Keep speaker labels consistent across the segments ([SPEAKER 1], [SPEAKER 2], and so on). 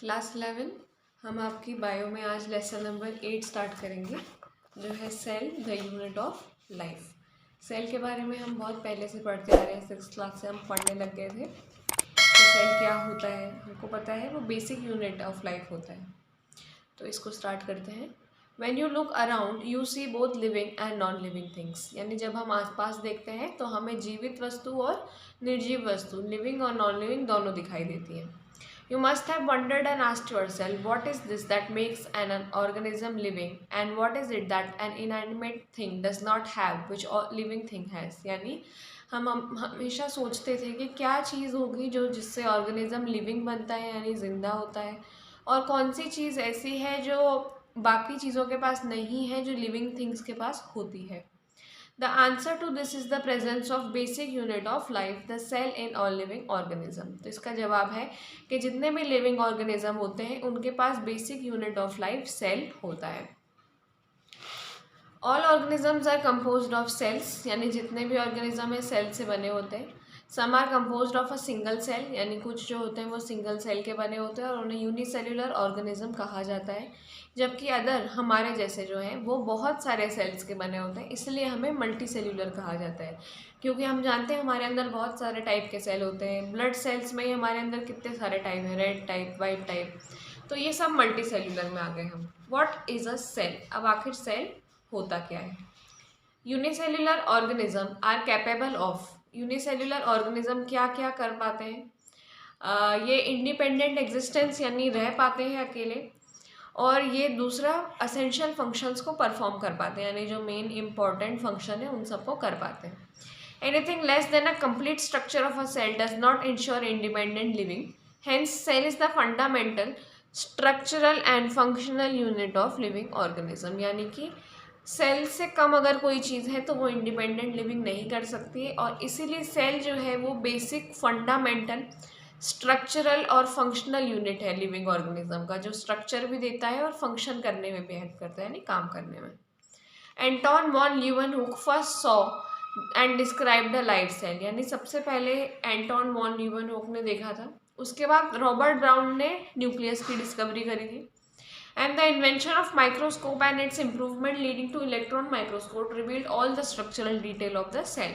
[SPEAKER 1] Class 11 हम आपकी bio में आज लेसन नंबर 8 स्टार्ट करेंगे, जो है cell the unit of life. Cell के बारे में हम बहुत पहले से पढ़ते आ रहे हैं, 6th क्लास से हम पढ़ने लग गए थे। तो सेल क्या होता है हमको पता है, वो बेसिक यूनिट ऑफ लाइफ होता है। तो इसको स्टार्ट करते हैं। When you look around, you see both living and non-living things। यानी जब हम आसपास देखते हैं तो हमें जीवित वस्तु और निर्जीव वस्तु, लिविंग और नॉन लिविंग दोनों दिखाई देती हैं। You must have wondered and asked yourself, what is this that makes an organism living, and what is it that an inanimate thing does not have, which a living thing has। यानी हम हमेशा सोचते थे कि क्या चीज़ होगी जो जिससे ऑर्गेनिज्म लिविंग बनता है, यानी ज़िंदा होता है, और कौन सी चीज़ ऐसी है जो बाकी चीज़ों के पास नहीं है, जो लिविंग थिंग्स के पास होती है। The answer to this is the presence of basic unit of life, the cell in all living organism. तो इसका जवाब है कि जितने भी लिविंग ऑर्गेनिज्म होते हैं उनके पास basic unit of life cell होता है। All organisms are composed of cells, यानी जितने भी ऑर्गेनिज्म है सेल से बने होते हैं। Some are composed of a single cell, यानी कुछ जो होते हैं वो सिंगल सेल के बने होते हैं और उन्हें यूनिसेल्युलर ऑर्गेनिज्म कहा जाता है। जबकि अदर हमारे जैसे जो हैं वो बहुत सारे सेल्स के बने होते हैं, इसलिए हमें मल्टी सेल्युलर कहा जाता है। क्योंकि हम जानते हैं हमारे अंदर बहुत सारे टाइप के सेल होते हैं। ब्लड सेल्स में ही हमारे अंदर कितने सारे टाइप हैं, रेड टाइप, वाइट टाइप, तो ये सब मल्टी सेल्युलर में आ गए हम। What is a cell? अब आखिर सेल होता क्या है? Unicellular organism are capable of, unicellular organism क्या क्या कर पाते हैं? ये इंडिपेंडेंट एग्जिस्टेंस, यानी रह पाते हैं अकेले, और ये दूसरा असेंशियल फंक्शंस को परफॉर्म कर पाते हैं, यानी जो मेन इंपॉर्टेंट फंक्शन है उन सबको कर पाते हैं। Anything less than a complete structure of a cell does not ensure independent living, hence cell is the fundamental structural and functional unit of living organism. यानी कि सेल से कम अगर कोई चीज़ है तो वो इंडिपेंडेंट लिविंग नहीं कर सकती है, और इसीलिए सेल जो है वो बेसिक फंडामेंटल स्ट्रक्चरल और फंक्शनल यूनिट है लिविंग ऑर्गेनिज्म का, जो स्ट्रक्चर भी देता है और फंक्शन करने में भी हेल्प करता है, यानी काम करने में। Anton von Leeuwenhoek first saw and describe the life cell, यानी सबसे पहले एंटोन वॉन ल्यूवेनहुक ने देखा था, उसके बाद रॉबर्ट ब्राउन ने न्यूक्लियस की डिस्कवरी करी थी। And the invention of microscope and its improvement leading to electron microscope revealed all the structural detail of the cell।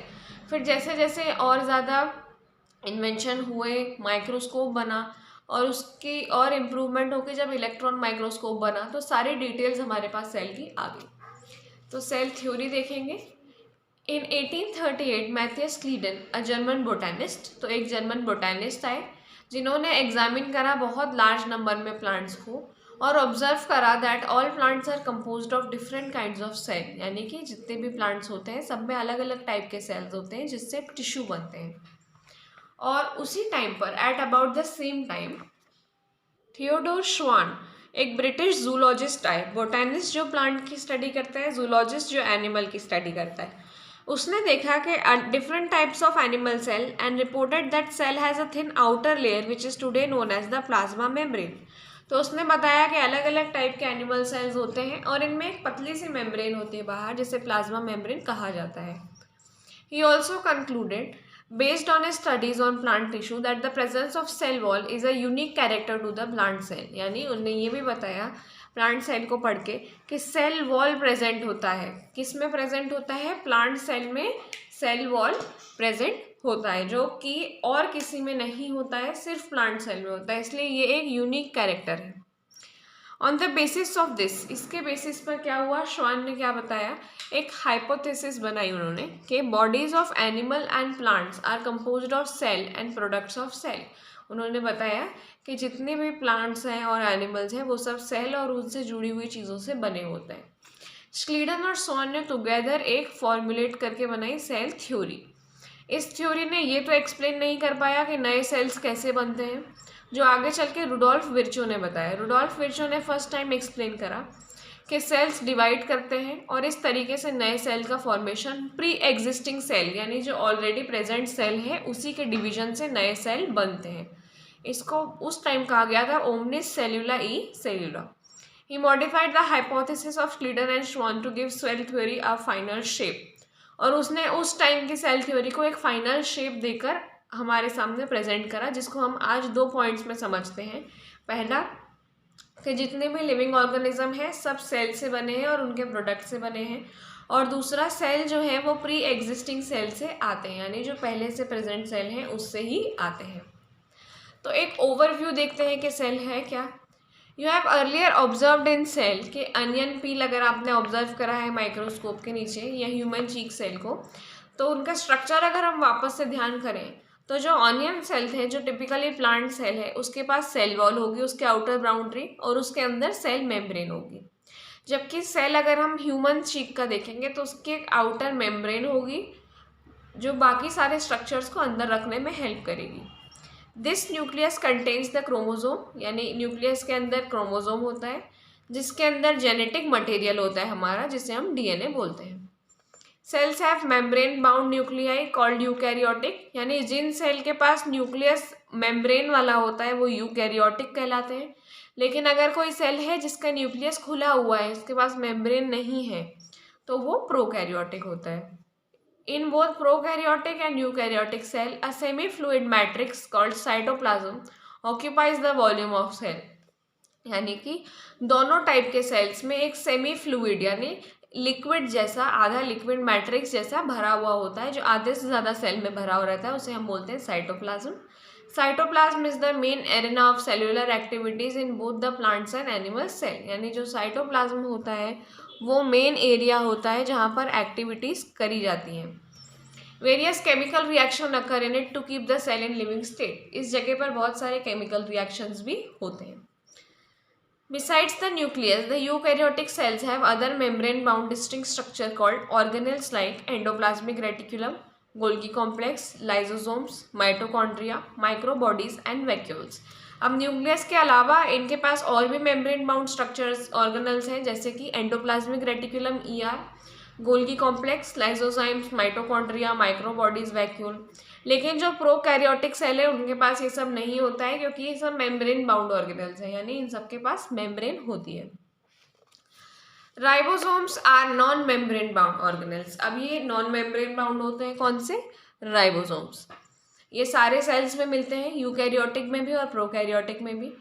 [SPEAKER 1] फिर जैसे जैसे और ज़्यादा इन्वेंशन हुए, माइक्रोस्कोप बना, और उसकी और इम्प्रूवमेंट होकर जब इलेक्ट्रॉन माइक्रोस्कोप बना तो सारी डिटेल्स हमारे पास सेल की आ गई। तो सेल थ्योरी देखेंगे। इन 1838 मैथियस क्लीडन अ जर्मन बोटानिस्ट, तो एक जर्मन बोटानिस्ट आए जिन्होंने एग्जामिन करा बहुत लार्ज नंबर में प्लांट्स को, और ऑब्जर्व करा that all plants are composed of different kinds of cell, यानी कि जितने भी प्लांट्स होते हैं सब में अलग अलग टाइप के सेल्स होते हैं जिससे टिश्यू बनते हैं। और उसी टाइम पर at about the same time Theodore श्वान, एक ब्रिटिश जूलॉजिस्ट आए। बोटेनिस्ट जो प्लांट की स्टडी करता है, जूलॉजिस्ट जो एनिमल की स्टडी करता है। उसने देखा कि different types of animal cell and reported that cell has a thin outer layer which is today known as the plasma membrane. तो उसने बताया कि अलग अलग टाइप के एनिमल सेल्स होते हैं और इनमें एक पतली सी मेम्ब्रेन होती है बाहर, जिसे प्लाज्मा मेम्ब्रेन कहा जाता है। He also concluded, based on his studies on plant tissue, that the presence of cell wall is a unique character to the plant cell। यानी उन्होंने ये भी बताया प्लांट सेल को पढ़ के कि सेल वॉल प्रेजेंट होता है। किस में प्रेजेंट होता है? प्लांट सेल में सेल वॉल प्रेजेंट होता है, जो कि और किसी में नहीं होता है, सिर्फ प्लांट सेल में होता है, इसलिए ये एक यूनिक कैरेक्टर है। On the basis of this, इसके बेसिस पर क्या हुआ, श्वान ने क्या बताया, एक हाइपोथेसिस बनाई उन्होंने कि bodies of animal and plants are composed of cell and products of cell. उन्होंने बताया कि जितने भी प्लांट्स हैं और एनिमल्स हैं वो सब सेल और उनसे जुड़ी हुई चीज़ों से बने होते हैं। स्क्लीडन और स्वॉन ने टुगेदर एक फॉर्मुलेट करके बनाई सेल थ्योरी। इस थ्योरी ने ये तो एक्सप्लेन नहीं कर पाया कि नए सेल्स कैसे बनते हैं, जो आगे चल के रुडोल्फ विर्चो ने बताया। रुडोल्फ विर्चो ने फर्स्ट टाइम एक्सप्लेन करा कि सेल्स डिवाइड करते हैं और इस तरीके से नए सेल का फॉर्मेशन प्री एग्जिस्टिंग सेल, यानी जो ऑलरेडी प्रेजेंट सेल है उसी के डिवीजन से नए सेल बनते हैं। इसको उस टाइम कहा गया था omnis cellula e cellula. He modified the hypothesis of Schleiden and Schwann to give cell theory a final shape, और उसने उस टाइम की सेल थ्योरी को एक फाइनल शेप देकर हमारे सामने प्रेजेंट करा, जिसको हम आज 2 पॉइंट्स में समझते हैं। पहला कि जितने भी लिविंग ऑर्गेनिज्म हैं सब सेल से बने हैं और उनके प्रोडक्ट से बने हैं, और दूसरा सेल जो है वो प्री एग्जिस्टिंग सेल से आते हैं, यानी जो पहले से प्रेजेंट सेल हैं उससे ही आते हैं। तो एक ओवरव्यू देखते हैं कि सेल है क्या। You have earlier observed in cell कि अनियन पील अगर आपने ऑब्जर्व करा है माइक्रोस्कोप के नीचे या ह्यूमन चीक सेल को, तो उनका स्ट्रक्चर अगर हम वापस से ध्यान करें तो जो ऑनियन सेल थे, जो टिपिकली प्लांट सेल है, उसके पास सेल वॉल होगी, उसके आउटर बाउंड्री, और उसके अंदर सेल मेम्ब्रेन होगी। जबकि सेल अगर हम ह्यूमन चीक का देखेंगे तो उसकी एक आउटर मेम्ब्रेन होगी जो बाकी सारे स्ट्रक्चर्स को अंदर रखने में हेल्प करेगी। This nucleus contains the chromosome, यानी न्यूक्लियस के अंदर क्रोमोजोम होता है जिसके अंदर जेनेटिक मटेरियल होता है हमारा, जिसे हम डीएनए बोलते हैं। Cells have membrane bound nuclei called eukaryotic, यानी जिन सेल के पास न्यूक्लियस मेम्ब्रेन वाला होता है वो यूकैरियोटिक कहलाते हैं। लेकिन अगर कोई सेल है जिसका न्यूक्लियस खुला हुआ है, इसके पास मेम्ब्रेन नहीं है, तो वो प्रोकैरियोटिक होता है। In both prokaryotic and eukaryotic cell, a semi-fluid matrix called cytoplasm occupies the volume of cell. यानी कि दोनों टाइप के सेल्स में एक सेमी फ्लूइड यानी लिक्विड जैसा, आधा लिक्विड मैट्रिक्स जैसा भरा हुआ होता है, जो आधे से ज़्यादा सेल में भरा हुआ रहता है, उसे हम बोलते हैं cytoplasm. Cytoplasm is the main arena of cellular activities in both the plants and animal cell, यानी जो साइटोप्लाज्म होता है वो मेन एरिया होता है जहाँ पर एक्टिविटीज़ करी जाती हैं। Various chemical reaction occur in it to keep the cell in living state, इस जगह पर बहुत सारे केमिकल रिएक्शंस भी होते हैं। Besides the nucleus, the eukaryotic cells have other membrane-bound distinct structure called organelles like endoplasmic reticulum, Golgi complex, lysosomes, mitochondria, microbodies and vacuoles. अब nucleus के अलावा इनके पास और भी मेम्ब्रेन बाउंड स्ट्रक्चर्स ऑर्गेनल्स हैं, जैसे कि endoplasmic reticulum ER, Golgi complex, lysozymes, mitochondria, microbodies, vacuole. लेकिन जो प्रोकैरियोटिक सेल है उनके पास ये सब नहीं होता है, क्योंकि ये सब मेम्ब्रेन बाउंड ऑर्गेनल्स हैं, यानी इन सब के पास मेम्ब्रेन होती है। Ribosomes are non membrane bound organelles. अब ये नॉन मेम्ब्रेन बाउंड होते हैं, कौन से? राइबोसोम्स। ये सारे सेल्स में मिलते हैं, यूकैरियोटिक में भी और प्रोकैरियोटिक में भी।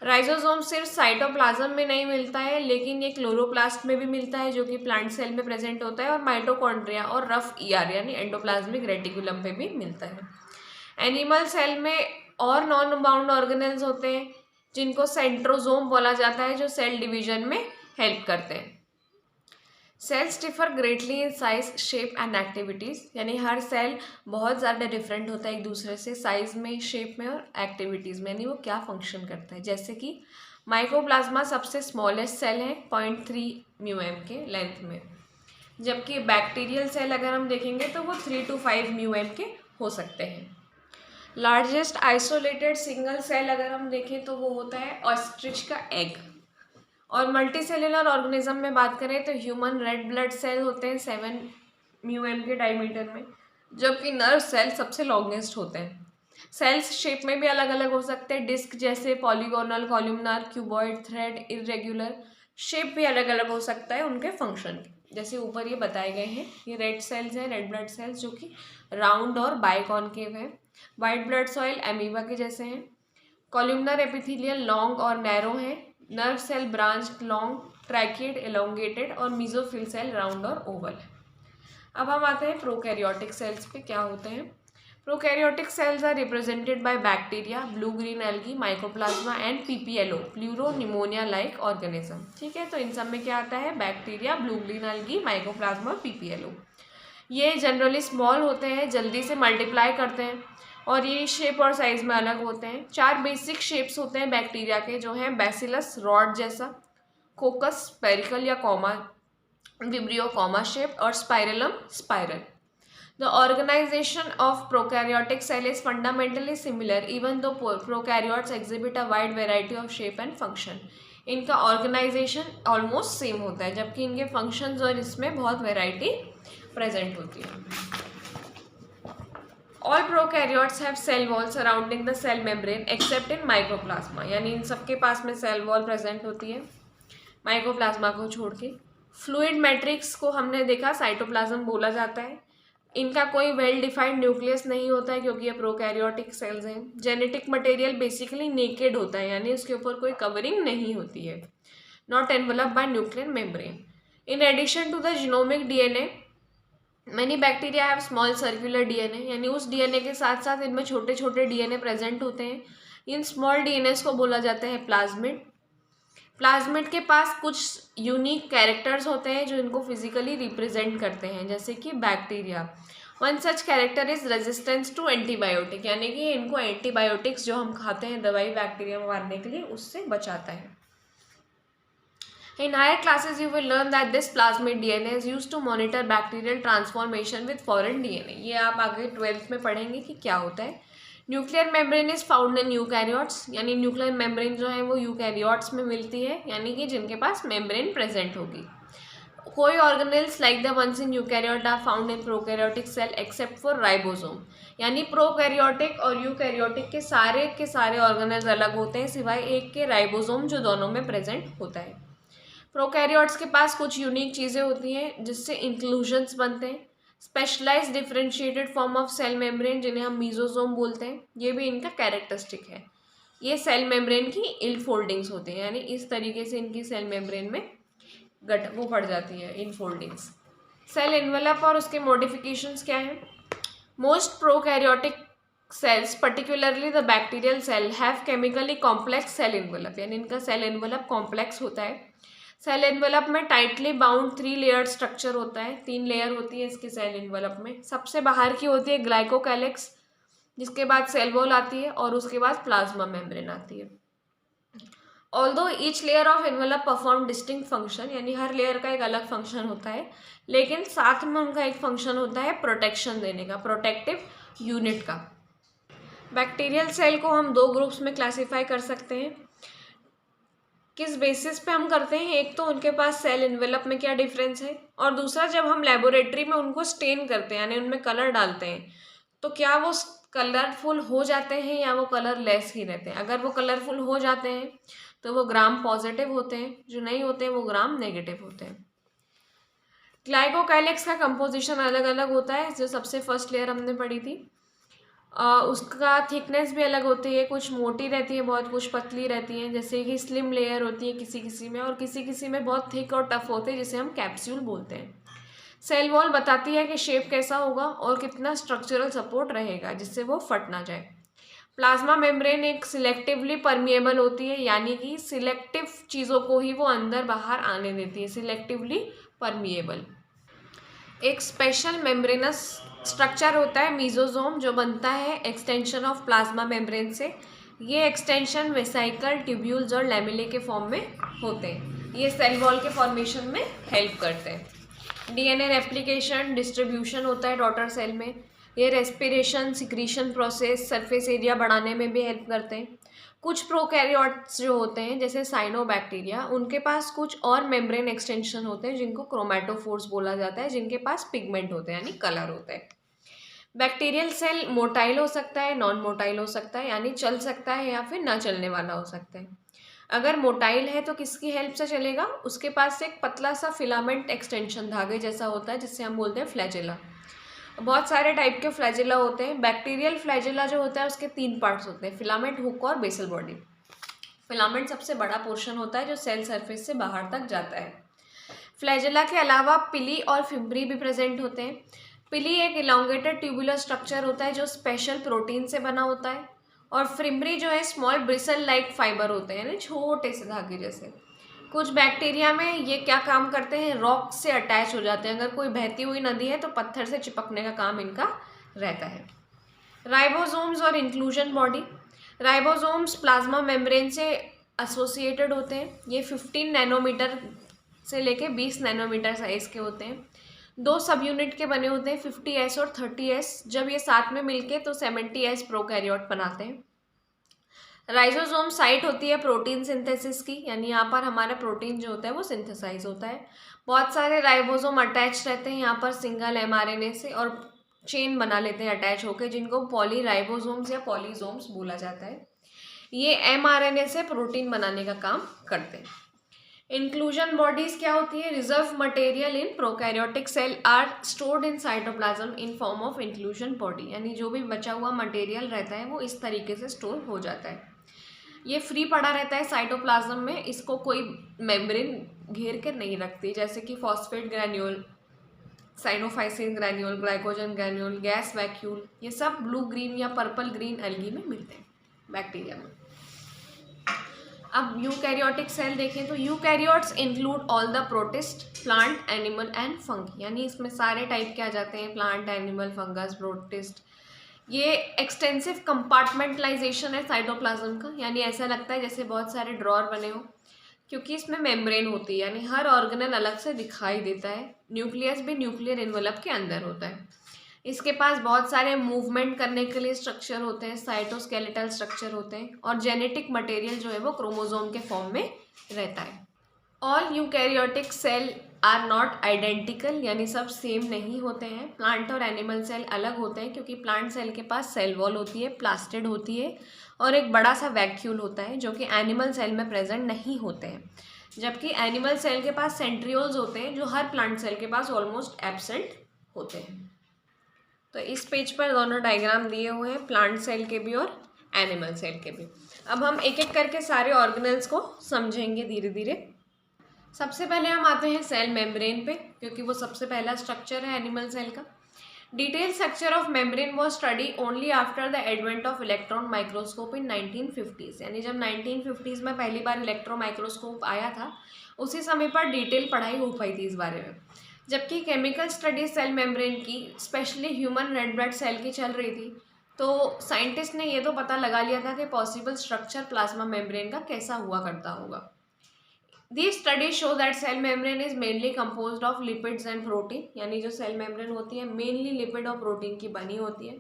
[SPEAKER 1] राइजोसोम सिर्फ साइटोप्लाज्म में नहीं मिलता है, लेकिन ये क्लोरोप्लास्ट में भी मिलता है जो कि प्लांट सेल में प्रेजेंट होता है, और माइटोकॉन्ड्रिया और रफ ER यानी एंडोप्लाज्मिक रेटिकुलम पे भी मिलता है। एनिमल सेल में और नॉन बाउंड ऑर्गेनल्स होते हैं जिनको सेंट्रोजोम बोला जाता है, जो सेल डिवीजन में हेल्प करते हैं। Cells differ greatly in size, shape and activities, यानी हर सेल बहुत ज़्यादा डिफरेंट होता है एक दूसरे से, साइज में, शेप में और एक्टिविटीज़ में, यानी वो क्या फंक्शन करता है। जैसे कि माइकोप्लाज्मा सबसे स्मॉलेस्ट सेल है 0.3 μm के लेंथ में, जबकि बैक्टीरियल सेल अगर हम देखेंगे तो वो 3 to 5 μm के हो सकते हैं। लार्जेस्ट आइसोलेटेड सिंगल सेल अगर हम देखें तो वो होता है ऑस्ट्रिच का एग। और मल्टी सेलुलर ऑर्गेनिज्म में बात करें तो ह्यूमन रेड ब्लड सेल होते हैं 7 μm के डायमीटर में, जबकि नर्व सेल सबसे लॉन्गेस्ट होते हैं। सेल्स शेप में भी अलग अलग हो सकते हैं, डिस्क जैसे, polygonal, columnar, cuboid, thread, irregular. Shape भी अलग अलग हो सकता है उनके फंक्शन, जैसे ऊपर ये बताए गए हैं। ये रेड सेल्स हैं, रेड ब्लड सेल्स, जो कि राउंड और बाइकॉनकेव है। वाइट ब्लड सेल एमीबा के जैसे हैं। कॉलमनर एपिथेलियल लॉन्ग और नैरो है। Nerve cell branch, long, tracheid, elongated, और मीजोफिल सेल राउंड और ओवल है। अब हम आते हैं प्रोकैरियोटिक सेल्स पे क्या होते हैं। Prokaryotic cells are represented by bacteria, blue green algae, mycoplasma and PPLO, pleuro pneumonia like organism. ठीक है, तो इन सब में क्या आता है? Bacteria, blue green algae, mycoplasma और PPLO। ये जनरली स्मॉल होते हैं, जल्दी से मल्टीप्लाई करते हैं, और ये शेप और साइज में अलग होते हैं। 4 बेसिक शेप्स होते हैं बैक्टीरिया के, जो हैं बैसिलस रॉड जैसा, कोकस स्पेरिकल या कॉमा, विब्रियो कॉमा शेप, और spirillum spiral. The organisation of prokaryotic cell is fundamentally similar even though prokaryotes exhibit a wide variety of shape and function. इनका organisation almost same होता है, जबकि इनके functions और इसमें बहुत वेराइटी प्रेजेंट होती है। All prokaryotes have cell wall surrounding the cell membrane except in mycoplasma, यानी इन सबके पास में सेल वॉल प्रेजेंट होती है माइकोप्लाज्मा को छोड़ के। फ्लूइड मैट्रिक्स को हमने देखा, साइटोप्लाज्म बोला जाता है। इनका कोई वेल डिफाइंड न्यूक्लियस नहीं होता है क्योंकि ये प्रोकैरियोटिक सेल्स हैं। जेनेटिक मटेरियल बेसिकली नेकेड होता है, यानी उसके ऊपर कोई कवरिंग नहीं होती है, not enveloped by nuclear membrane. In addition to the genomic DNA, many bacteria have small circular DNA, यानी उस डीएनए के साथ साथ इनमें छोटे छोटे डीएनए प्रेजेंट होते हैं। इन स्मॉल डीएनए को बोला जाता है प्लाज्मिड। प्लाज्मिड के पास कुछ यूनिक कैरेक्टर्स होते हैं जो इनको फिजिकली रिप्रेजेंट करते हैं, जैसे कि bacteria. One such character is resistance to antibiotic, यानी कि इनको एंटीबायोटिक्स जो हम खाते हैं दवाई बैक्टीरिया मारने के लिए, उससे बचाता है। In higher classes, you will learn that this plasmid DNA is used to monitor bacterial transformation with foreign DNA. ये आप आगे 12th में पढ़ेंगे कि क्या होता है। Nuclear membrane is found in eukaryotes, यानी न्यूक्लियर मेम्ब्रेन जो है वो यूकैरियोट्स में मिलती है, यानी कि जिनके पास मेम्ब्रेन प्रेजेंट होगी। कोई organelles like the ones in eukaryote are found in prokaryotic cell except for ribosome, यानी प्रोकैरियोटिक और यूकैरियोटिक के सारे ऑर्गेनेल्स अलग होते हैं सिवाय एक के, राइबोसोम, जो दोनों में प्रेजेंट होता है। प्रोकैरियोट्स के पास कुछ यूनिक चीज़ें होती हैं जिससे इंक्लूजन्स बनते हैं। Specialised differentiated form of cell membrane, जिन्हें हम मीजोसोम बोलते हैं, ये भी इनका कैरेक्टरिस्टिक है। ये सेल मेम्ब्रेन की इल फोल्डिंग्स होती हैं, यानी इस तरीके से इनकी सेल मेम्ब्रेन में वो पड़ जाती है, इन फोल्डिंग्स। सेल एनवेलप और उसके मॉडिफिकेशंस क्या हैं? Most prokaryotic cells, particularly the bacterial cell, have chemically complex cell envelope, यानी इनका सेल एनवेलप कॉम्प्लेक्स होता है। सेल एनवेलप में टाइटली बाउंड 3 लेयर स्ट्रक्चर होता है, 3 लेयर होती है इसके सेल एनवेलप में। सबसे बाहर की होती है ग्लाइकोकैलिक्स, जिसके बाद सेल वॉल आती है और उसके बाद प्लाज्मा मेम्ब्रेन आती है। Although each layer of envelope perform distinct function, यानी हर लेयर का एक अलग फंक्शन होता है, लेकिन साथ में उनका एक फंक्शन होता है प्रोटेक्शन देने का, प्रोटेक्टिव यूनिट का। बैक्टीरियल सेल को हम 2 ग्रुप्स में क्लासीफाई कर सकते हैं। किस बेसिस पे हम करते हैं? एक तो उनके पास सेल एनवेलप में क्या डिफरेंस है, और दूसरा जब हम लेबोरेटरी में उनको स्टेन करते हैं, यानी उनमें कलर डालते हैं, तो क्या वो कलरफुल हो जाते हैं या वो कलरलेस ही रहते हैं। अगर वो कलरफुल हो जाते हैं तो वो ग्राम पॉजिटिव होते हैं, जो नहीं होते हैं वो ग्राम नेगेटिव होते हैं। ग्लाइकोकैलिक्स का कंपोजिशन अलग अलग होता है, जो सबसे फर्स्ट लेयर हमने पढ़ी थी। उसका थिकनेस भी अलग होती है, कुछ मोटी रहती है बहुत, कुछ पतली रहती है, जैसे कि स्लिम लेयर होती है किसी किसी में, और किसी किसी में बहुत थिक और टफ होते हैं, जिसे हम कैप्सूल बोलते हैं। सेल वॉल बताती है कि शेप कैसा होगा और कितना स्ट्रक्चरल सपोर्ट रहेगा जिससे वो फट ना जाए। प्लाज्मा मेम्ब्रेन एक सिलेक्टिवली परमिएबल होती है, यानी कि सिलेक्टिव चीज़ों को ही वो अंदर बाहर आने देती है, सिलेक्टिवली परमिएबल। एक स्पेशल मेम्ब्रेनस स्ट्रक्चर होता है मीजोसोम, जो बनता है एक्सटेंशन ऑफ प्लाज्मा मेम्ब्रेन से। ये एक्सटेंशन वेसाइकल, ट्यूब्यूल्स और लैमेले के फॉर्म में होते हैं। ये सेल वॉल के फॉर्मेशन में हेल्प करते हैं। डीएनए रेप्लिकेशन, डिस्ट्रीब्यूशन होता है डॉटर सेल में। ये respiration, secretion process, surface area बढ़ाने में भी हेल्प करते हैं। कुछ प्रोकैरियोट्स जो होते हैं जैसे साइनोबैक्टीरिया, उनके पास कुछ और मेम्ब्रेन एक्सटेंशन होते हैं जिनको क्रोमैटोफोर्स बोला जाता है, जिनके पास पिगमेंट होते हैं, यानी कलर होता है। बैक्टीरियल सेल मोटाइल हो सकता है, नॉन मोटाइल हो सकता है, यानी चल सकता है या फिर ना चलने वाला हो सकता है। अगर मोटाइल है तो किसकी हेल्प से चलेगा? उसके पास एक पतला सा फिलामेंट एक्सटेंशन धागे जैसा होता है, जिससे हम बोलते हैं फ्लैजेला। बहुत सारे टाइप के फ्लैजेला होते हैं। बैक्टीरियल फ्लैजेला जो होता है उसके 3 पार्ट्स होते हैं, फिलामेंट, हुक और बेसल बॉडी। फिलामेंट सबसे बड़ा पोर्शन होता है जो सेल सरफेस से बाहर तक जाता है। फ्लैजेला के अलावा पिली और फिम्ब्री भी प्रेजेंट होते हैं। पिली एक इलांगेटेड ट्यूबुलर स्ट्रक्चर होता है जो स्पेशल प्रोटीन से बना होता है, और फिम्ब्री जो है स्मॉल ब्रिसल लाइक फाइबर होते हैं, छोटे से धागे जैसे। कुछ बैक्टीरिया में ये क्या काम करते हैं? रॉक से अटैच हो जाते हैं। अगर कोई बहती हुई नदी है तो पत्थर से चिपकने का काम इनका रहता है। राइबोसोम्स और inclusion body. Ribosomes plasma membrane से एसोसिएटेड होते हैं। ये 15 नैनोमीटर से लेके 20 नैनोमीटर साइज के होते हैं। 2 सब यूनिट के बने होते हैं, 50S और 30S। जब ये साथ में मिलके तो 70S प्रोकैरियोट बनाते हैं। राइजोसोम साइट होती है प्रोटीन सिंथेसिस की, यानी यहाँ पर हमारा प्रोटीन जो होता है वो सिंथेसाइज होता है। बहुत सारे राइबोसोम अटैच रहते हैं यहाँ पर सिंगल mRNA से, और चेन बना लेते हैं अटैच होकर, जिनको पॉलीराइबोसोम्स या पॉलीसोम्स बोला जाता है। ये mRNA से प्रोटीन बनाने का काम करते हैं। इंक्लूजन बॉडीज क्या होती है? Reserve material in prokaryotic cell are stored in cytoplasm in form of inclusion body, यानी जो भी बचा हुआ मटेरियल रहता है वो इस तरीके से स्टोर हो जाता है। ये फ्री पड़ा रहता है साइटोप्लाज्म में, इसको कोई मेम्ब्रेन घेर कर नहीं रखती, जैसे कि phosphate granule, cyanophycin granule, glycogen granule, gas vacuole, ये सब ब्लू ग्रीन या पर्पल ग्रीन एल्गी में मिलते हैं बैक्टीरिया में। अब यूकैरियोटिक सेल देखें तो eukaryotes include all the protist, plant, animal and fungi, यानी इसमें सारे टाइप के आ जाते हैं, प्लांट, एनिमल, फंगस, प्रोटिस्ट। ये एक्सटेंसिव कंपार्टमेंटलाइजेशन है साइटोप्लाज्म का, यानी ऐसा लगता है जैसे बहुत सारे ड्रॉर बने हो, क्योंकि इसमें मेम्ब्रेन होती है, यानी हर ऑर्गेनल अलग से दिखाई देता है। न्यूक्लियस भी न्यूक्लियर एनवलप के अंदर होता है। इसके पास बहुत सारे मूवमेंट करने के लिए स्ट्रक्चर होते हैं, साइटोस्केलेटल स्ट्रक्चर होते हैं, और जेनेटिक मटेरियल जो है वो क्रोमोसोम के फॉर्म में रहता है। All eukaryotic cell are not identical, यानी सब सेम नहीं होते हैं। प्लांट और एनिमल सेल अलग होते हैं, क्योंकि प्लांट सेल के पास सेल वॉल होती है, प्लास्टिड होती है, और एक बड़ा सा वैक्यूल होता है, जो कि एनिमल सेल में प्रेजेंट नहीं होते हैं। जबकि एनिमल सेल के पास सेंट्रियोल्स होते हैं, जो हर प्लांट सेल के पास ऑलमोस्ट एब्सेंट होते हैं। तो इस पेज पर दोनों डायग्राम दिए हुए हैं, प्लांट सेल के भी और एनिमल सेल के भी। अब हम एक एक करके सारे ऑर्गेनल्स को समझेंगे धीरे धीरे। सबसे पहले हम आते हैं सेल मेम्ब्रेन पे, क्योंकि वो सबसे पहला स्ट्रक्चर है एनिमल सेल का। Detail structure of membrane was study only after the advent of electron microscope in 1950s, यानी जब 1950s में पहली बार इलेक्ट्रॉन माइक्रोस्कोप आया था, उसी समय पर डिटेल पढ़ाई हो पाई थी इस बारे में। जबकि केमिकल स्टडीज सेल मेम्ब्रेन की, specially human red blood cell की चल रही थी, तो साइंटिस्ट ने ये तो पता लगा लिया था कि पॉसिबल स्ट्रक्चर प्लाज्मा मेम्ब्रेन का कैसा हुआ करता होगा। These studies show that cell membrane is mainly composed of lipids and protein, यानी जो सेल मेम्ब्रेन होती है मेनली लिपिड और प्रोटीन की बनी होती है।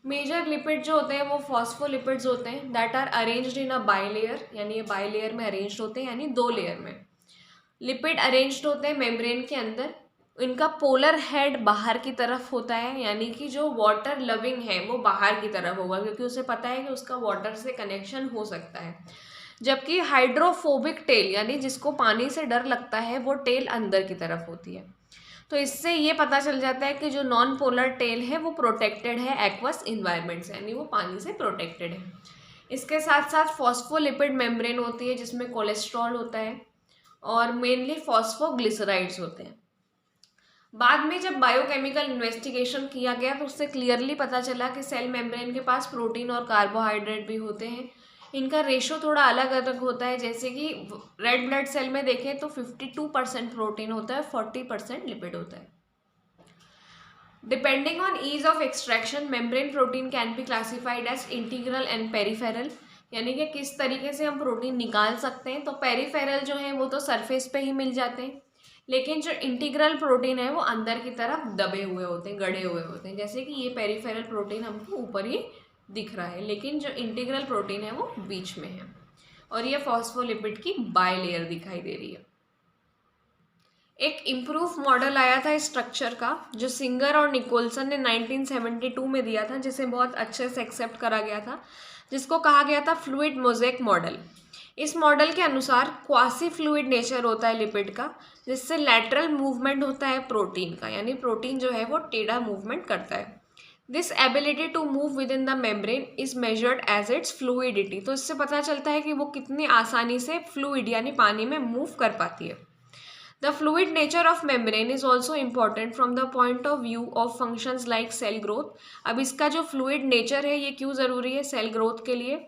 [SPEAKER 1] मेजर लिपिड जो होते हैं वो फॉस्फोलिपिड्स होते हैं, that are arranged in a bilayer, यानी ये बाइलेयर में अरेंज्ड होते हैं, यानी 2 लेयर में। लिपिड अरेंज्ड होते हैं मेम्ब्रेन के अंदर, इनका पोलर हेड बाहर की तरफ होता है, यानी कि जो वाटर लविंग है वो बाहर की तरफ होगा, क्योंकि उसे पता है कि उसका वाटर से कनेक्शन हो सकता है। जबकि हाइड्रोफोबिक टेल, यानी जिसको पानी से डर लगता है, वो टेल अंदर की तरफ होती है। तो इससे ये पता चल जाता है कि जो नॉन पोलर टेल है वो प्रोटेक्टेड है एक्वस इन्वायरमेंट से, यानी वो पानी से प्रोटेक्टेड है। इसके साथ साथ फॉस्फोलिपिड मेम्ब्रेन होती है, जिसमें कोलेस्ट्रॉल होता है, और मेनली फॉस्फोग्लिसराइड्स होते हैं। बाद में जब बायोकेमिकल इन्वेस्टिगेशन किया गया तो उससे क्लियरली पता चला कि सेल मेम्ब्रेन के पास प्रोटीन और कार्बोहाइड्रेट भी होते हैं। इनका रेशो थोड़ा अलग अलग होता है, जैसे कि रेड ब्लड सेल में देखें तो 52% प्रोटीन होता है, 40% लिपिड होता है। Depending on ease of extraction, membrane protein can be classified as integral and peripheral, यानी कि किस तरीके से हम प्रोटीन निकाल सकते हैं। तो पेरिफेरल जो है वो तो सरफेस पे ही मिल जाते हैं, लेकिन जो इंटीग्रल प्रोटीन है वो अंदर की तरफ दबे हुए होते हैं, गड़े हुए होते हैं, जैसे कि ये पेरिफेरल प्रोटीन हमको ऊपर ही दिख रहा है, लेकिन जो इंटीग्रल प्रोटीन है वो बीच में है, और ये फॉस्फोलिपिड की बाइलेयर दिखाई दे रही है। एक इम्प्रूव मॉडल आया था इस स्ट्रक्चर का, जो सिंगर और निकोलसन ने 1972 में दिया था, जिसे बहुत अच्छे से एक्सेप्ट करा गया था, जिसको कहा गया था फ्लूइड मोज़ेक मॉडल। इस मॉडल के अनुसार क्वासी फ्लूइड नेचर होता है लिपिड का, जिससे लैटरल मूवमेंट होता है प्रोटीन का, यानी प्रोटीन जो है वो टेढ़ा मूवमेंट करता है। This ability to move within the membrane is measured as its fluidity, तो इससे पता चलता है कि वो कितनी आसानी से फ्लूइड यानी पानी में मूव कर पाती है। The fluid nature of membrane is also important from the point of view of functions like cell growth. अब इसका जो फ्लूइड नेचर है ये क्यों ज़रूरी है सेल ग्रोथ के लिए?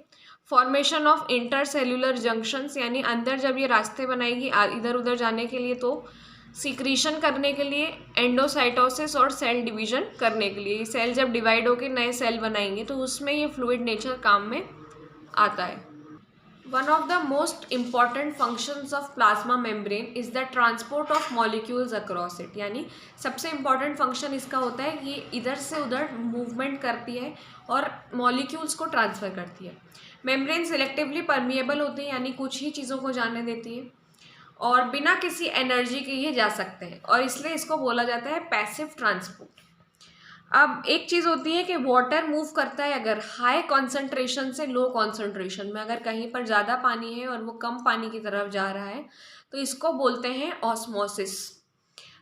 [SPEAKER 1] फॉर्मेशन ऑफ इंटरसेल्यूलर जंक्शंस, यानी अंदर जब ये रास्ते बनाएगी इधर उधर जाने के लिए, तो सिक्रीशन करने के लिए, एंडोसाइटोसिस और सेल डिवीजन करने के लिए, सेल जब डिवाइड होकर नए सेल बनाएंगे तो उसमें ये फ्लूइड नेचर काम में आता है। One of the most important functions of plasma membrane is the transport of molecules across it, यानी सबसे इम्पॉर्टेंट फंक्शन इसका होता है कि इधर से उधर मूवमेंट करती है और मॉलिक्यूल्स को ट्रांसफ़र करती है। मेम्ब्रेन सिलेक्टिवली परमिएबल होती है, यानी कुछ ही चीज़ों को जाने देती है, और बिना किसी एनर्जी के ये जा सकते हैं, और इसलिए इसको बोला जाता है पैसिव ट्रांसपोर्ट। अब एक चीज़ होती है कि वाटर मूव करता है अगर हाई कॉन्सेंट्रेशन से लो कॉन्सेंट्रेशन में, अगर कहीं पर ज़्यादा पानी है और वो कम पानी की तरफ जा रहा है तो इसको बोलते हैं ऑस्मोसिस।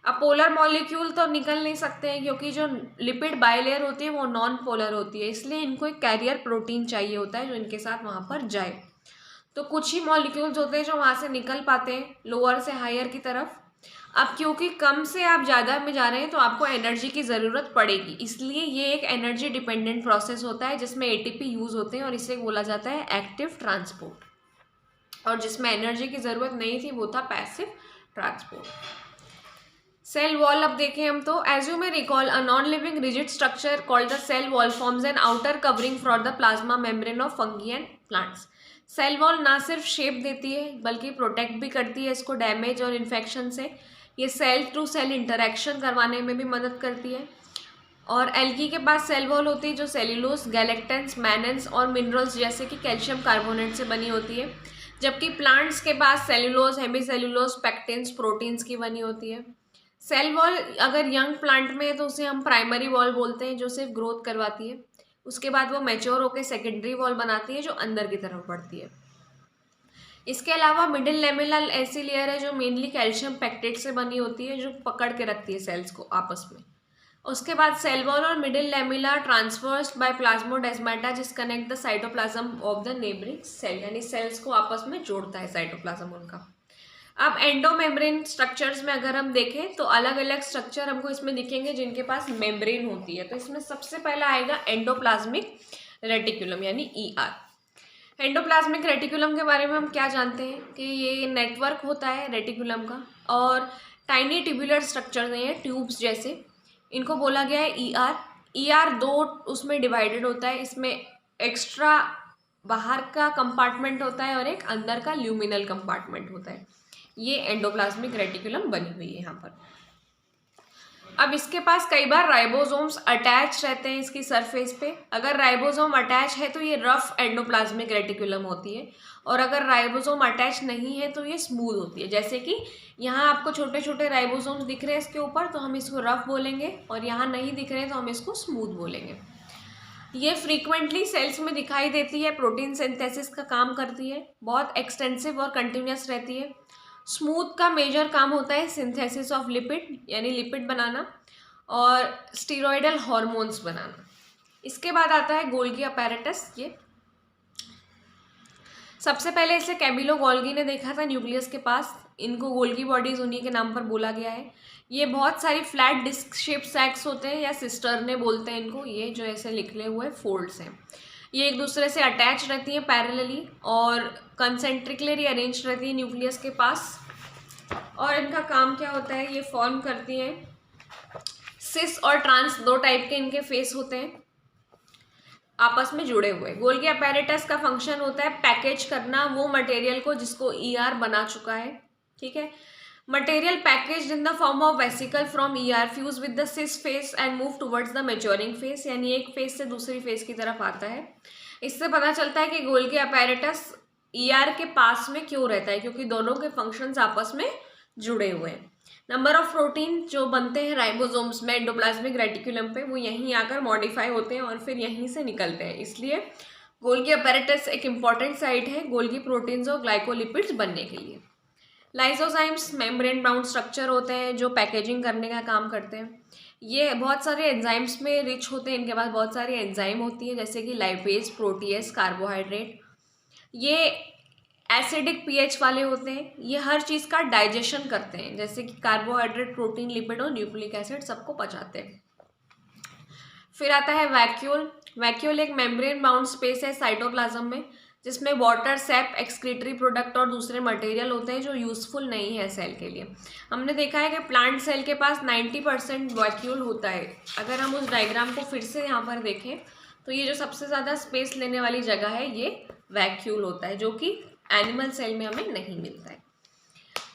[SPEAKER 1] अब पोलर मॉलिक्यूल तो निकल नहीं सकते हैं क्योंकि जो लिपिड बाइलेयर होती है वो नॉन पोलर होती है, इसलिए इनको एक कैरियर प्रोटीन चाहिए होता है जो इनके साथ वहाँ पर जाए। तो कुछ ही मॉलिक्यूल्स होते हैं जो वहाँ से निकल पाते हैं लोअर से हायर की तरफ। अब क्योंकि कम से आप ज़्यादा में जा रहे हैं तो आपको एनर्जी की ज़रूरत पड़ेगी, इसलिए ये एक एनर्जी डिपेंडेंट प्रोसेस होता है जिसमें एटीपी यूज़ होते हैं और इसे बोला जाता है एक्टिव ट्रांसपोर्ट। और जिसमें एनर्जी की ज़रूरत नहीं थी वो था पैसिव ट्रांसपोर्ट। सेल वॉल अब देखें हम तो as you may recall a non living rigid structure called the cell wall forms an outer covering for the plasma membrane of fungi and plants. Cell wall ना सिर्फ shape देती है बल्कि protect भी करती है इसको डैमेज और इन्फेक्शन से। ये सेल टू सेल इंटरेक्शन करवाने में भी मदद करती है। और एल्गी के पास सेल वॉल होती है जो सेल्यूलोज, गैलेक्टेंस, मैनेंस और मिनरल्स जैसे कि कैल्शियम कार्बोनेट से बनी होती है, जबकि प्लांट्स के पास सेल्यूलोज, हेमीसेल्यूलोज, पेक्टिन्स, प्रोटीन्स की बनी होती है। सेल वॉल अगर यंग प्लांट में है तो उसे हम प्राइमरी वॉल बोलते हैं जो सिर्फ ग्रोथ करवाती है। उसके बाद वो मैच्योर होकर सेकेंडरी वॉल बनाती है जो अंदर की तरफ बढ़ती है। इसके अलावा मिडिल लेमिनल ऐसी लेयर है जो मेनली कैल्शियम पेक्टेट से बनी होती है जो पकड़ के रखती है सेल्स को आपस में। उसके बाद सेल वॉल और middle lamella traversed by plasmodesmata जिस connect the cytoplasm of the neighbouring cell, यानी सेल्स को आपस में जोड़ता है साइटोप्लाज्म उनका। अब एंडोमेम्ब्रेन स्ट्रक्चर्स में अगर हम देखें तो अलग अलग स्ट्रक्चर हमको इसमें दिखेंगे जिनके पास मेम्ब्रेन होती है। तो इसमें सबसे पहला आएगा एंडोप्लाज्मिक रेटिकुलम यानी ER। एंडोप्लाज्मिक रेटिकुलम के बारे में हम क्या जानते हैं कि ये नेटवर्क होता है रेटिकुलम का और टाइनी ट्यूबुलर स्ट्रक्चर हैं ट्यूब्स जैसे, इनको बोला गया है ER। दो उसमें डिवाइडेड होता है, इसमें एक्स्ट्रा बाहर का कंपार्टमेंट होता है और एक अंदर का ल्यूमिनल कंपार्टमेंट होता है। ये एंडोप्लाज्मिक रेटिकुलम बनी हुई है यहाँ पर। अब इसके पास कई बार राइबोसोम्स अटैच रहते हैं इसकी सरफेस पे। अगर राइबोसोम अटैच है तो ये रफ एंडोप्लाज्मिक रेटिकुलम होती है और अगर राइबोसोम अटैच नहीं है तो ये स्मूथ होती है। जैसे कि यहाँ आपको छोटे छोटे राइबोसोम्स दिख रहे हैं इसके ऊपर तो हम इसको रफ बोलेंगे और यहाँ नहीं दिख रहे हैं तो हम इसको स्मूथ बोलेंगे। ये फ्रीक्वेंटली सेल्स में दिखाई देती है, प्रोटीन सिंथेसिस का काम करती है, बहुत एक्सटेंसिव और कंटिन्यूस रहती है। स्मूथ का मेजर काम होता है सिंथेसिस ऑफ लिपिड यानी लिपिड बनाना और स्टीरॉयडल हार्मोन्स बनाना। इसके बाद आता है गोल्गी अपैरेटस। ये सबसे पहले इसे कैमिलो गोल्गी ने देखा था न्यूक्लियस के पास, इनको गोल्गी बॉडीज उन्हीं के नाम पर बोला गया है। ये बहुत सारी फ्लैट डिस्क शेप सैक्स होते हैं या सिस्टर्ने बोलते हैं इनको, ये जो ऐसे लिखले हुए फोल्ड्स हैं। ये एक दूसरे से अटैच रहती हैं पैरेलली और कंसेंट्रिकली अरेंज रहती है न्यूक्लियस के पास। और इनका काम क्या होता है, ये फॉर्म करती हैं सिस और ट्रांस, दो टाइप के इनके फेस होते हैं आपस में जुड़े हुए। गोल्गी अपैरेटस का फंक्शन होता है पैकेज करना वो मटेरियल को जिसको ER बना चुका है। ठीक है, material package in the form of vesicle from ER fuse with the cis face and move towards the maturing face, यानी एक फेस से दूसरी फेस की तरफ आता है। इससे पता चलता है कि गोल्गी अपैरेटस ER के पास में क्यों रहता है, क्योंकि दोनों के फंक्शंस आपस में जुड़े हुए हैं। नंबर ऑफ प्रोटीन जो बनते हैं राइबोसोम्स में एंडोप्लाज्मिक रेटिकुलम पे वो यहीं आकर मॉडिफाई होते हैं और फिर यहीं से निकलते हैं, इसलिए गोल्गी अपैरेटस एक इम्पॉर्टेंट साइट है गोल्गी प्रोटीन्स और ग्लाइकोलिपिड्स बनने के लिए। लाइसोजाइम्स मेम्ब्रेन बाउंड स्ट्रक्चर होते हैं जो पैकेजिंग करने का काम करते हैं। ये बहुत सारे एंजाइम्स में रिच होते हैं, इनके पास बहुत सारी एंजाइम होती है जैसे कि लाइपेज, प्रोटीएस, कार्बोहाइड्रेट। ये एसिडिक pH वाले होते हैं, ये हर चीज़ का डाइजेशन करते हैं जैसे कि कार्बोहाइड्रेट, प्रोटीन, लिपिड और न्यूक्लिक एसिड सबको पचाते हैं। फिर आता है वैक्यूल। वैक्यूल एक मेम्ब्रेन बाउंड स्पेस है साइटोप्लाज्म में जिसमें वाटर, सैप, एक्सक्रीटरी प्रोडक्ट और दूसरे मटेरियल होते हैं जो यूज़फुल नहीं है सेल के लिए। हमने देखा है कि प्लांट सेल के पास 90% वैक्यूल होता है। अगर हम उस डायग्राम को फिर से यहाँ पर देखें तो ये जो सबसे ज़्यादा स्पेस लेने वाली जगह है ये वैक्यूल होता है, जो कि एनिमल सेल में हमें नहीं मिलता है।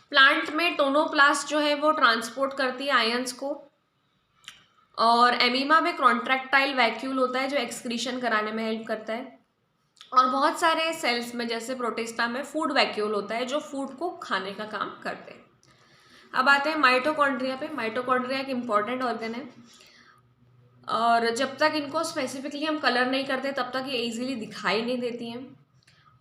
[SPEAKER 1] प्लांट में टोनोप्लास्ट जो है वो ट्रांसपोर्ट करती है आयंस को और एमीमा में कॉन्ट्रैक्टाइल वैक्यूल होता है जो एक्सक्रीशन कराने में हेल्प करता है। और बहुत सारे सेल्स में जैसे प्रोटिस्टा में फूड वैक्यूल होता है जो फूड को खाने का काम करते हैं। अब आते हैं माइटोकॉन्ड्रिया पे। माइटोकॉन्ड्रिया एक इम्पॉर्टेंट ऑर्गन है। और जब तक इनको स्पेसिफिकली हम कलर नहीं करते तब तक ये इजीली दिखाई नहीं देती हैं।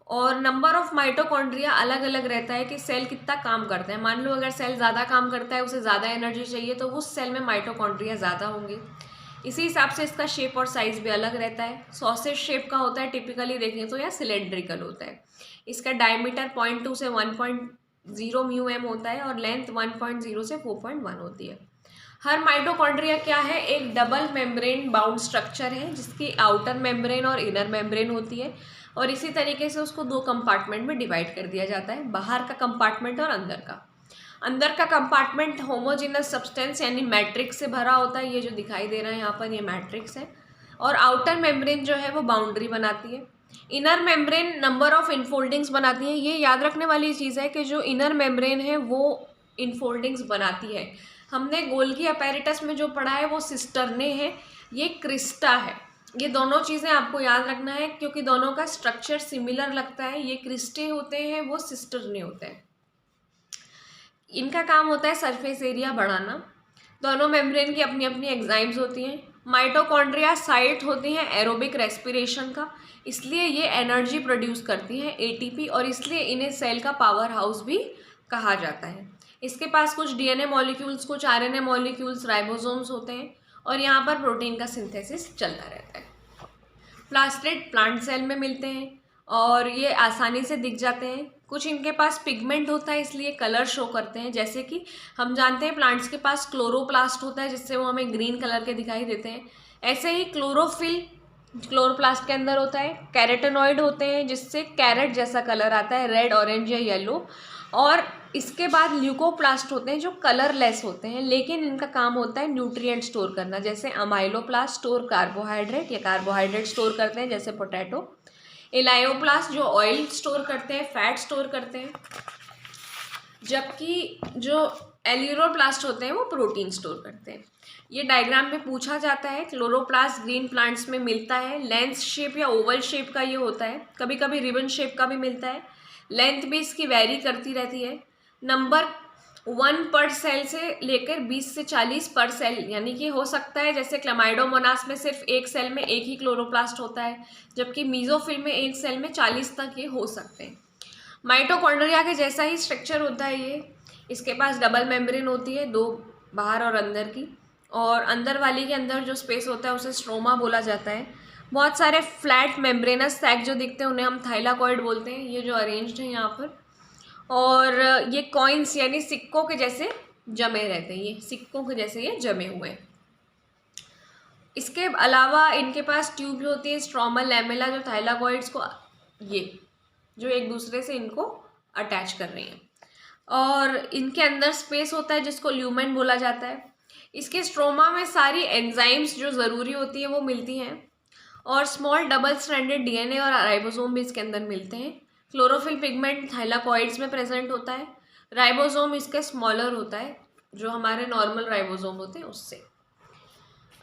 [SPEAKER 1] और नंबर ऑफ माइटोकॉन्ड्रिया अलग अलग रहता है कि सेल कितना काम करता है। मान लो अगर सेल ज़्यादा काम करता है, उसे ज़्यादा एनर्जी चाहिए, तो उस सेल में माइटोकॉन्ड्रिया ज़्यादा होंगे। इसी हिसाब से इसका शेप और साइज़ भी अलग रहता है। सॉसेज शेप का होता है टिपिकली देखें तो, या सिलेंड्रिकल होता है। इसका डायमीटर 0.2 से 1.0 म्यू एम होता है और लेंथ 1.0 से 4.1 होती है। हर माइटोकॉन्ड्रिया क्या है, एक डबल मेम्ब्रेन बाउंड स्ट्रक्चर है जिसकी आउटर मेम्ब्रेन और इनर मेम्ब्रेन होती है। और इसी तरीके से उसको दो कंपार्टमेंट में डिवाइड कर दिया जाता है, बाहर का कंपार्टमेंट और अंदर का। अंदर का कंपार्टमेंट होमोजेनस सब्सटेंस यानी मैट्रिक्स से भरा होता है, ये जो दिखाई दे रहा है यहाँ पर ये मैट्रिक्स है। और आउटर मेम्ब्रेन जो है वो बाउंड्री बनाती है। Inner membrane number of infoldings बनाती है। ये याद रखने वाली चीज़ है कि जो इनर मेम्ब्रेन है वो इनफोल्डिंग्स बनाती है। हमने गोल्गी अपैरेटस में जो पढ़ा है वो सिस्टर्ने है, ये क्रिस्टा है। ये दोनों चीज़ें आपको याद रखना है क्योंकि दोनों का स्ट्रक्चर सिमिलर लगता है। ये क्रिस्टे होते हैं, वो सिस्टर्ने होते हैं। इनका काम होता है सरफेस एरिया बढ़ाना। दोनों मेम्ब्रेन की अपनी अपनी एंजाइम्स होती हैं। माइटोकॉन्ड्रिया साइट होती हैं एरोबिक रेस्पिरेशन का, इसलिए ये एनर्जी प्रोड्यूस करती हैं एटीपी, और इसलिए इन्हें सेल का पावर हाउस भी कहा जाता है। इसके पास कुछ डीएनए मॉलिक्यूल्स, कुछ आरएनए मॉलिक्यूल्स, राइबोसोम्स होते हैं और यहाँ पर प्रोटीन का सिंथेसिस चलता रहता है। प्लास्टिड प्लांट सेल में मिलते हैं और ये आसानी से दिख जाते हैं। कुछ इनके पास पिगमेंट होता है इसलिए कलर शो करते हैं, जैसे कि हम जानते हैं प्लांट्स के पास क्लोरोप्लास्ट होता है जिससे वो हमें ग्रीन कलर के दिखाई देते हैं। ऐसे ही क्लोरोफिल क्लोरोप्लास्ट के अंदर होता है। कैरेटेनॉइड होते हैं जिससे कैरेट जैसा कलर आता है, रेड, ऑरेंज या येलो। और इसके बाद ल्यूकोप्लास्ट होते हैं जो कलरलेस होते हैं, लेकिन इनका काम होता है न्यूट्रिएंट स्टोर करना। जैसे अमाइलोप्लास्ट स्टोर कार्बोहाइड्रेट या कार्बोहाइड्रेट स्टोर करते हैं जैसे पोटैटो। एलायोप्लास्ट जो ऑयल स्टोर करते हैं, फैट स्टोर करते हैं। जबकि जो एल्यूरोप्लास्ट होते हैं वो प्रोटीन स्टोर करते हैं। ये डायग्राम में पूछा जाता है। क्लोरोप्लास्ट ग्रीन प्लांट्स में मिलता है, लेंस शेप या ओवल शेप का ये होता है, कभी कभी रिबन शेप का भी मिलता है। लेंथ भी इसकी वैरी करती रहती है। नंबर 1 पर सेल से लेकर 20 से 40 पर सेल, यानी कि हो सकता है जैसे क्लमाइडोमोनास में सिर्फ एक सेल में एक ही क्लोरोप्लास्ट होता है, जबकि मीजोफिल में एक सेल में 40 तक ये हो सकते हैं। माइटोकॉन्ड्रिया के जैसा ही स्ट्रक्चर होता है ये। इसके पास डबल मेम्ब्रेन होती है, दो बाहर और अंदर की, और अंदर वाली के अंदर जो स्पेस होता है उसे स्ट्रोमा बोला जाता है। बहुत सारे फ्लैट मेम्ब्रेनस सैक जो दिखते हैं उन्हें हम थाइलाकॉइड बोलते हैं, ये जो अरेंज्ड है यहाँ पर। और ये कॉइन्स यानी सिक्कों के जैसे जमे रहते हैं, ये सिक्कों के जैसे ये जमे हुए हैं। इसके अलावा इनके पास ट्यूब होती है, स्ट्रोमा, लैमेला, जो थाइलाकॉइड्स को ये जो एक दूसरे से इनको अटैच कर रही हैं। और इनके अंदर स्पेस होता है जिसको ल्यूमेन बोला जाता है। इसके स्ट्रोमा में सारी एंजाइम्स जो ज़रूरी होती है वो मिलती हैं, और स्मॉल डबल स्ट्रैंडेड डीएनए और राइबोसोम भी इसके अंदर मिलते हैं। क्लोरोफिल पिगमेंट थाइलाकॉइड्स में प्रेजेंट होता है। राइबोसोम इसके स्मॉलर होता है, जो हमारे नॉर्मल राइबोसोम होते हैं उससे।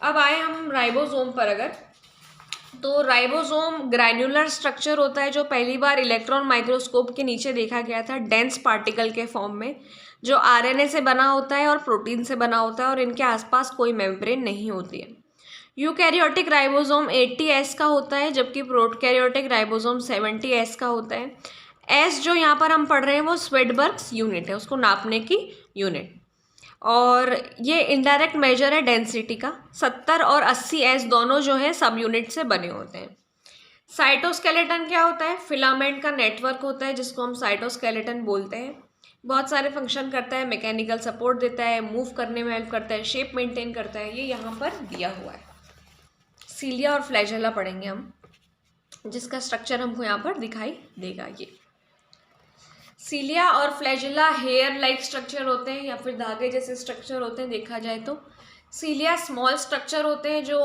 [SPEAKER 1] अब आए हम राइबोसोम पर अगर, तो राइबोसोम ग्रैन्युलर स्ट्रक्चर होता है जो पहली बार इलेक्ट्रॉन माइक्रोस्कोप के नीचे देखा गया था, डेंस पार्टिकल के फॉर्म में, जो आरएनए से बना होता है और प्रोटीन से बना होता है, और इनके आसपास कोई मेम्ब्रेन नहीं होती है। यूकैरियोटिक राइबोसोम 80S का होता है, जबकि प्रोकैरियोटिक राइबोसोम 70S का होता है। एस जो यहाँ पर हम पढ़ रहे हैं वो स्वेडबर्ग्स यूनिट है, उसको नापने की यूनिट, और ये इनडायरेक्ट मेजर है डेंसिटी का। 70 और 80S दोनों जो है सब यूनिट से बने होते हैं। साइटोस्केलेटन क्या होता है? फिलामेंट का नेटवर्क होता है जिसको हम साइटोस्केलेटन बोलते हैं। बहुत सारे फंक्शन करता है, मैकेनिकल सपोर्ट देता है, मूव करने में हेल्प करता है, शेप मेंटेन करता है। ये यहाँ पर दिया हुआ है। सीलिया और फ्लैजेला पढ़ेंगे हम, जिसका स्ट्रक्चर हमको यहाँ पर दिखाई देगा। ये सीलिया और फ्लैजेला हेयर लाइक स्ट्रक्चर होते हैं या फिर धागे जैसे स्ट्रक्चर होते हैं देखा जाए तो। सीलिया स्मॉल स्ट्रक्चर होते हैं जो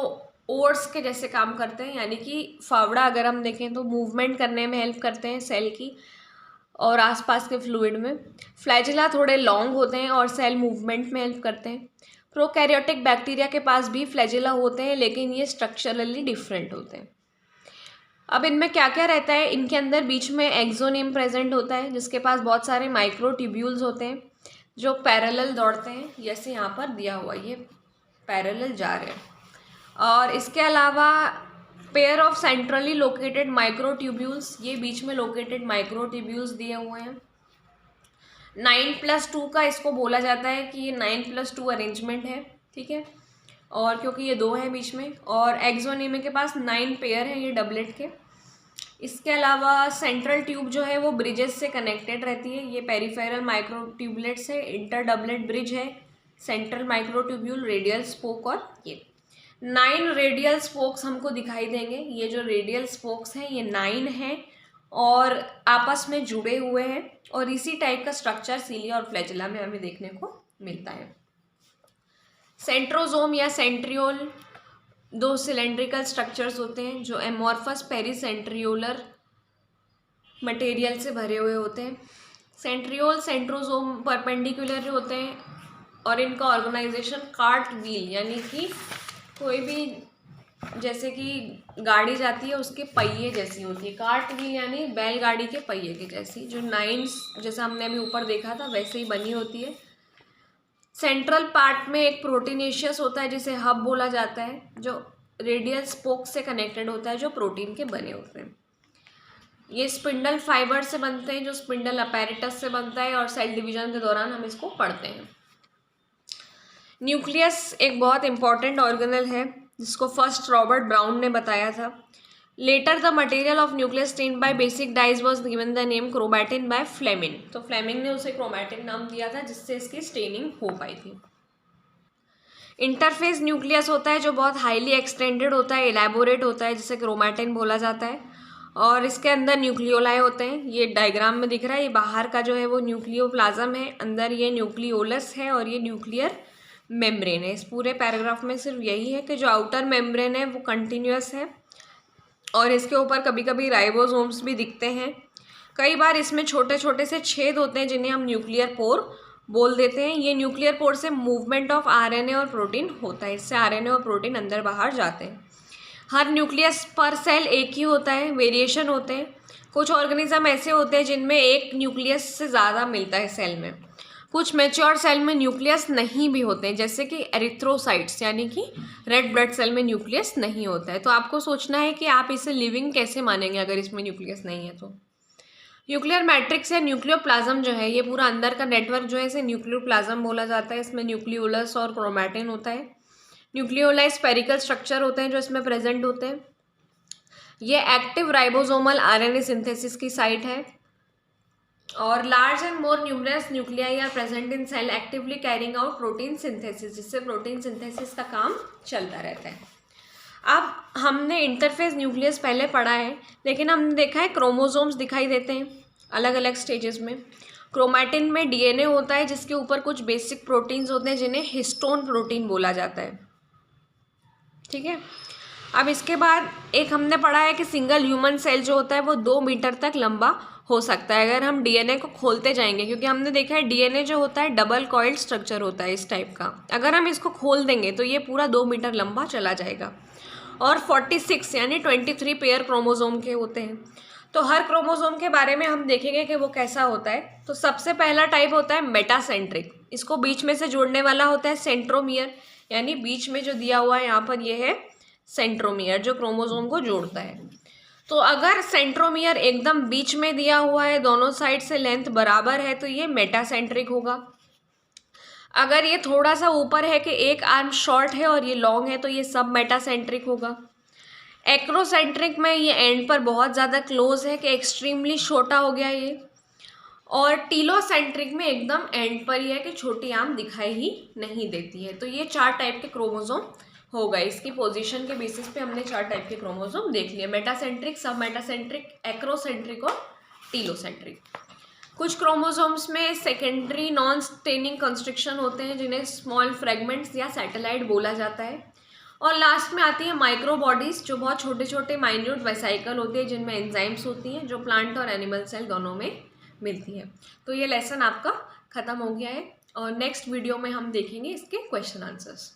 [SPEAKER 1] ओर्स के जैसे काम करते हैं, यानी कि फावड़ा अगर हम देखें तो मूवमेंट करने में हेल्प करते हैं सेल की और आसपास के फ्लूइड में। फ्लैजेला थोड़े लॉन्ग होते हैं और सेल मूवमेंट में हेल्प करते हैं। प्रोकैरियोटिक बैक्टीरिया के पास भी फ्लैजेला होते हैं, लेकिन ये स्ट्रक्चरली डिफरेंट होते हैं। अब इनमें क्या क्या रहता है? इनके अंदर बीच में एक्सोनिम प्रेजेंट होता है, जिसके पास बहुत सारे माइक्रोट्यूब्यूल्स होते हैं जो पैरेलल दौड़ते हैं, जैसे यहाँ पर दिया हुआ ये पैरेलल जा रहे हैं। और इसके अलावा pair of centrally located microtubules, ये बीच में लोकेटेड माइक्रोट्यूब्यूल्स दिए हुए हैं। 9+2 का इसको बोला जाता है कि ये 9+2 अरेंजमेंट है, ठीक है, और क्योंकि ये 2 हैं बीच में, और एक्सोनेमी के पास 9 पेयर हैं ये डबलेट के। इसके अलावा सेंट्रल ट्यूब जो है वो ब्रिजेस से कनेक्टेड रहती है, ये पेरिफेरल माइक्रोट्यूबलेट्स है, इंटर डबलेट ब्रिज है, सेंट्रल माइक्रोट्यूब्यूल, रेडियल स्पोक, और ये 9 रेडियल स्पोक्स हमको दिखाई देंगे। ये जो रेडियल स्पोक्स हैं ये 9 हैं और आपस में जुड़े हुए हैं, और इसी टाइप का स्ट्रक्चर सीलिया और फ्लैजेला में हमें देखने को मिलता है। सेंट्रोजोम या सेंट्रियोल 2 सिलेंड्रिकल स्ट्रक्चर्स होते हैं जो एमॉर्फस पेरीसेंट्रियोलर मटेरियल से भरे हुए होते हैं। सेंट्रियोल सेंट्रोजोम परपेंडिकुलर होते हैं और इनका ऑर्गेनाइजेशन कार्ट व्हील यानी कि कोई भी जैसे कि गाड़ी जाती है उसके पहिए जैसी होती है। कार्ट व्हील यानी बैलगाड़ी के पहिए के जैसी, जो 9 जैसा हमने अभी ऊपर देखा था वैसे ही बनी होती है। सेंट्रल पार्ट में एक प्रोटीनेशियस होता है जिसे हब बोला जाता है, जो रेडियल स्पोक से कनेक्टेड होता है, जो प्रोटीन के बने होते हैं। ये स्पिंडल फाइबर से बनते हैं, जो स्पिंडल अपैरेटस से बनता है, और सेल डिवीजन के दौरान हम इसको पढ़ते हैं। न्यूक्लियस एक बहुत इंपॉर्टेंट ऑर्गेनल है जिसको फर्स्ट रॉबर्ट ब्राउन ने बताया था। Later the material of nucleus stained by basic dyes was given the name chromatin by Fleming. तो फ्लेमिंग ने उसे क्रोमैटिन नाम दिया था जिससे इसकी स्टेनिंग हो पाई थी। इंटरफेस न्यूक्लियस होता है जो बहुत हाईली एक्सटेंडेड होता है, एलैबोरेट होता है, जिसे क्रोमैटिन बोला जाता है, और इसके अंदर न्यूक्लियोलाई होते हैं। ये डायग्राम में दिख रहा है, ये बाहर का जो है वो न्यूक्लियोप्लाज्म है, अंदर ये न्यूक्लियोलस है और ये न्यूक्लियर मेम्ब्रेन है। इस पूरे पैराग्राफ में सिर्फ यही है कि जो आउटर मेम्ब्रेन है वो कंटिन्यूअस है और इसके ऊपर कभी कभी राइबोसोम्स भी दिखते हैं। कई बार इसमें छोटे छोटे से छेद होते हैं जिन्हें हम न्यूक्लियर पोर बोल देते हैं। ये न्यूक्लियर पोर से मूवमेंट ऑफ आरएनए और प्रोटीन होता है, इससे आरएनए और प्रोटीन अंदर बाहर जाते हैं। हर न्यूक्लियस पर सेल एक ही होता है, वेरिएशन होते हैं। कुछ ऑर्गेनिज्म ऐसे होते हैं जिनमें एक न्यूक्लियस से ज़्यादा मिलता है सेल में। कुछ मैच्योर सेल में न्यूक्लियस नहीं भी होते हैं, जैसे कि एरिथ्रोसाइट्स यानी कि रेड ब्लड सेल में न्यूक्लियस नहीं होता है। तो आपको सोचना है कि आप इसे लिविंग कैसे मानेंगे अगर इसमें न्यूक्लियस नहीं है तो। न्यूक्लियर मैट्रिक्स या न्यूक्लियोप्लाज्म जो है, ये पूरा अंदर का नेटवर्क जो है इसे न्यूक्लियोप्लाज्म बोला जाता है। इसमें न्यूक्लियोलस और क्रोमैटिन होता है। न्यूक्लियोलाई स्पेरिकल स्ट्रक्चर होते हैं जो इसमें प्रेजेंट होते हैं। ये एक्टिव राइबोसोमल आरएनए सिंथेसिस की साइट है। और large and more numerous nuclei are present in cell actively carrying out protein synthesis, जिससे प्रोटीन सिंथेसिस का काम चलता रहता है। अब हमने इंटरफेस न्यूक्लियस पहले पढ़ा है, लेकिन हमने देखा है क्रोमोसोम्स दिखाई देते हैं अलग अलग स्टेजेस में। क्रोमैटिन में डीएनए होता है जिसके ऊपर कुछ बेसिक प्रोटीन्स होते हैं जिन्हें हिस्टोन प्रोटीन बोला जाता है, ठीक है। अब इसके बाद एक हमने पढ़ा है कि सिंगल ह्यूमन सेल जो होता है वो 2 मीटर तक लंबा हो सकता है अगर हम डीएनए को खोलते जाएंगे, क्योंकि हमने देखा है डीएनए जो होता है डबल कॉइल्ड स्ट्रक्चर होता है इस टाइप का। अगर हम इसको खोल देंगे तो ये पूरा 2 मीटर लंबा चला जाएगा। और 46 यानी 23 पेयर क्रोमोसोम के होते हैं। तो हर क्रोमोसोम के बारे में हम देखेंगे कि वो कैसा होता है। तो सबसे पहला टाइप होता है मेटासेंट्रिक, इसको बीच में से जोड़ने वाला होता है सेंट्रोमियर, यानी बीच में जो दिया हुआ है यहाँ पर ये है सेंट्रोमियर जो क्रोमोसोम को जोड़ता है। तो अगर सेंट्रोमियर एकदम बीच में दिया हुआ है, दोनों साइड से लेंथ बराबर है, तो ये मेटासेंट्रिक होगा। अगर ये थोड़ा सा ऊपर है कि एक आर्म शॉर्ट है और ये लॉन्ग है, तो ये सब मेटासेंट्रिक होगा। एक्रोसेंट्रिक में ये एंड पर बहुत ज़्यादा क्लोज है कि एक्सट्रीमली छोटा हो गया ये। और टीलोसेंट्रिक में एकदम एंड पर ही है कि छोटी आर्म दिखाई ही नहीं देती है। तो ये 4 टाइप के क्रोमोसोम हो गए। इसकी पोजीशन के बेसिस पे हमने 4 टाइप के क्रोमोसोम देख लिए, मेटासेंट्रिक, सब मेटासेंट्रिक, एक्रोसेंट्रिक और टीलोसेंट्रिक। कुछ क्रोमोसोम्स में सेकेंडरी नॉन स्टेनिंग कंस्ट्रक्शन होते हैं जिन्हें स्मॉल फ्रेगमेंट्स या सैटेलाइट बोला जाता है। और लास्ट में आती है माइक्रो बॉडीज़ जो बहुत छोटे छोटे माइन्यूट वेसाइकल होते हैं जिनमें एंजाइम्स होती हैं जो प्लांट और एनिमल सेल दोनों में मिलती है। तो ये लेसन आपका ख़त्म हो गया है और नेक्स्ट वीडियो में हम देखेंगे इसके क्वेश्चन आंसर्स।